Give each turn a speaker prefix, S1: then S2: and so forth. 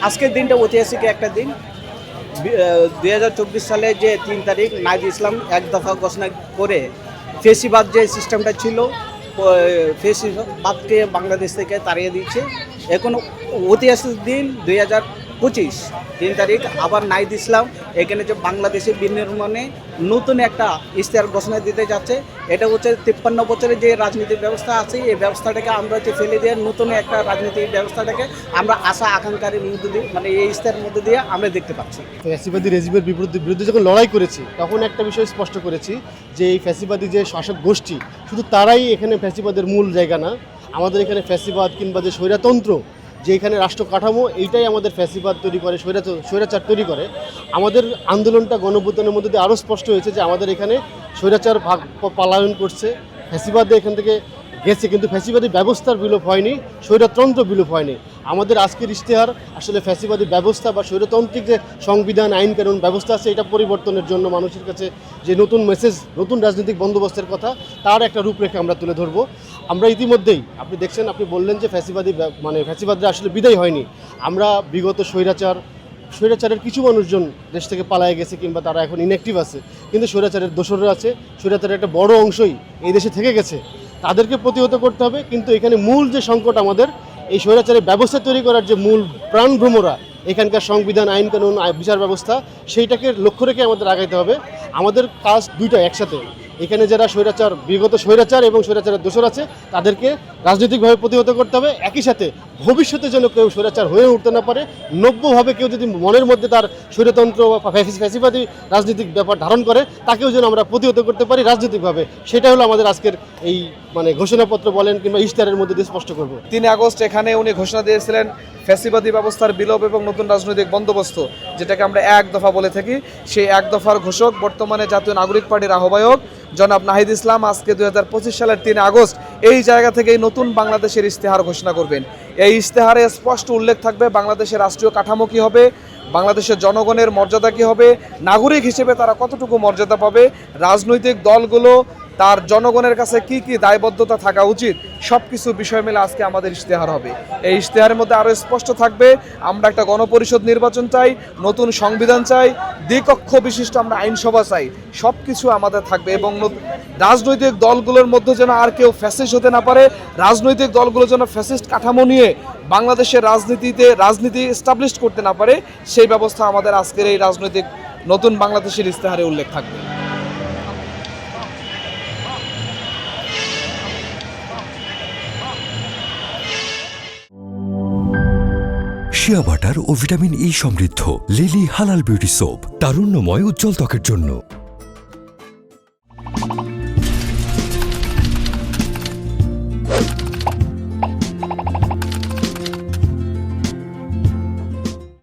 S1: আজকের দিনটা ঐতিহাসিক একটা দিন। 2024 সালে যে 3 তারিখ নাহিদ ইসলাম এক দফা ঘোষণা করে ফেসিবাদ যে সিস্টেমটা ছিল, ফেসিবাদকে বাংলাদেশ থেকে তাড়িয়ে দিচ্ছে। এখন ঐতিহাসিক দিন 2025 3 তারিখ আবার নাহিদ ইসলাম এখানে যে বাংলাদেশের বিনির্মাণে নতুন একটা ইশতেহার ঘোষণা দিতে যাচ্ছে। এটা হচ্ছে 53 বছরের যে রাজনৈতিক ব্যবস্থা আছে, এই ব্যবস্থাটাকে আমরা হচ্ছে ফেলে দিয়ে নতুন একটা রাজনৈতিক ব্যবস্থাটাকে আমরা আশা আকাঙ্ক্ষার মধ্যে দিয়ে, মানে এই ইশতেহারের মধ্যে দিয়ে আমরা দেখতে পাচ্ছি।
S2: ফ্যাসিবাদী রেজিমের বিরুদ্ধে যখন লড়াই করেছি তখন একটা বিষয় স্পষ্ট করেছি যে এই ফ্যাসিবাদী যে শাসক গোষ্ঠী শুধু তারাই এখানে ফ্যাসিবাদের মূল জায়গা না। আমাদের এখানে ফ্যাসিবাদ কিংবা যে স্বৈরতন্ত্র, যে এখানে রাষ্ট্র কাঠামো, এইটাই আমাদের ফ্যাসিবাদ তৈরি করে, স্বৈরাচার তৈরি করে। আমাদের আন্দোলনটা গণঅভ্যুত্থানের মধ্যে দিয়ে আরও স্পষ্ট হয়েছে যে আমাদের এখানে স্বৈরাচার পালায়ন করছে, ফ্যাসিবাদ এখান থেকে গেছে, কিন্তু ফ্যাসিবাদী ব্যবস্থার বিলোপ হয়নি, স্বৈরতন্ত্র বিলোপ হয়নি। আমাদের আজকের ইশতেহার আসলে ফ্যাসিবাদী ব্যবস্থা বা স্বৈরতান্ত্রিক যে সংবিধান, আইন কানুন ব্যবস্থা আছে, এটা পরিবর্তনের জন্য মানুষের কাছে যে নতুন মেসেজ, নতুন রাজনৈতিক বন্দোবস্তের কথা, তার একটা রূপরেখা আমরা তুলে ধরবো। আমরা ইতিমধ্যেই আপনি দেখছেন, আপনি বললেন যে ফ্যাসিবাদরা আসলে বিদায় হয়নি। আমরা বিগত স্বৈরাচারের কিছু মানুষজন দেশ থেকে পালায়ে গেছে কিংবা তারা এখন ইনঅ্যাক্টিভ আছে, কিন্তু স্বৈরাচারের দোসররা আছে, স্বৈরাচারের একটা বড় অংশই এই দেশে থেকে গেছে, তাদেরকে প্রতিহত করতে হবে। কিন্তু এখানে মূল যে সংকট আমাদের, এই স্বৈরাচারের ব্যবস্থা তৈরি করার যে মূল প্রাণভ্রমরা এখানকার সংবিধান, আইন কানুন, বিচার ব্যবস্থা, সেইটাকে লক্ষ্য রেখে আমাদের আগাইতে হবে। আমাদের কাজ দুইটা একসাথে। এখানে যারা বিগত স্বৈরাচার এবং স্বৈরাচারের দোষর আছে, তাদেরকে রাজনৈতিকভাবে প্রতিহত করতে হবে। একই সাথে ভবিষ্যতে যেন কেউ স্বৈরাচার হয়ে উঠতে না পারে, নব্যভাবে কেউ যদি মনের মধ্যে তার স্বৈরতন্ত্র বা ফ্যাসিবাদী রাজনৈতিক ব্যাপার ধারণ করে, তাকেও যেন আমরা প্রতিহত করতে পারি রাজনৈতিকভাবে। সেটা হলো আমাদের আজকের এই ঘোষণাপত্র বলেন কিংবা ইশতেহারের মধ্যে দিয়ে স্পষ্ট করব।
S3: 3 আগস্ট এখানে উনি ঘোষণা দিয়েছিলেন ফ্যাসিবাদী ব্যবস্থার বিলোপ এবং নতুন রাজনৈতিক বন্দোবস্ত, যেটাকে আমরা এক দফা বলে থাকি। সেই এক দফার ঘোষক বর্তমানে জাতীয় নাগরিক পার্টির আহ্বায়ক জনাব নাহিদ ইসলাম আজকে 2025 সালের 3 আগস্ট এই জায়গা থেকেই নতুন বাংলাদেশের ইশতেহার ঘোষণা করবেন। এই ইশতেহারে স্পষ্ট উল্লেখ থাকবে বাংলাদেশের রাষ্ট্রীয় কাঠামো কী হবে, বাংলাদেশের জনগণের মর্যাদা কী হবে, নাগরিক হিসেবে তারা কতটুকু মর্যাদা পাবে, রাজনৈতিক দলগুলো তার জনগণের কাছে কি কি দায়বদ্ধতা থাকা উচিত, সব কিছু বিষয় মিলে আজকে আমাদের ইশতেহার হবে। এই ইশতেহারের মধ্যে আরও স্পষ্ট থাকবে আমরা একটা গণপরিষদ নির্বাচন চাই, নতুন সংবিধান চাই, দ্বিকক্ষ বিশিষ্ট আমরা আইনসভা চাই, সব কিছু আমাদের থাকবে। এবং রাজনৈতিক দলগুলোর মধ্যে যেন আর কেউ ফ্যাসিস্ট হতে না পারে, রাজনৈতিক দলগুলো যেন ফ্যাসিস্ট কাঠামো নিয়ে বাংলাদেশের রাজনীতি এস্টাবলিশ করতে না পারে, সেই ব্যবস্থা আমাদের আজকের এই রাজনৈতিক নতুন বাংলাদেশের ইশতেহারে উল্লেখ থাকবে।
S4: শিয়া বাটার ও ভিটামিন ই সমৃদ্ধ লিলি হালাল বিউটি সোপ, তারুণ্যময় উজ্জ্বল ত্বকের জন্য।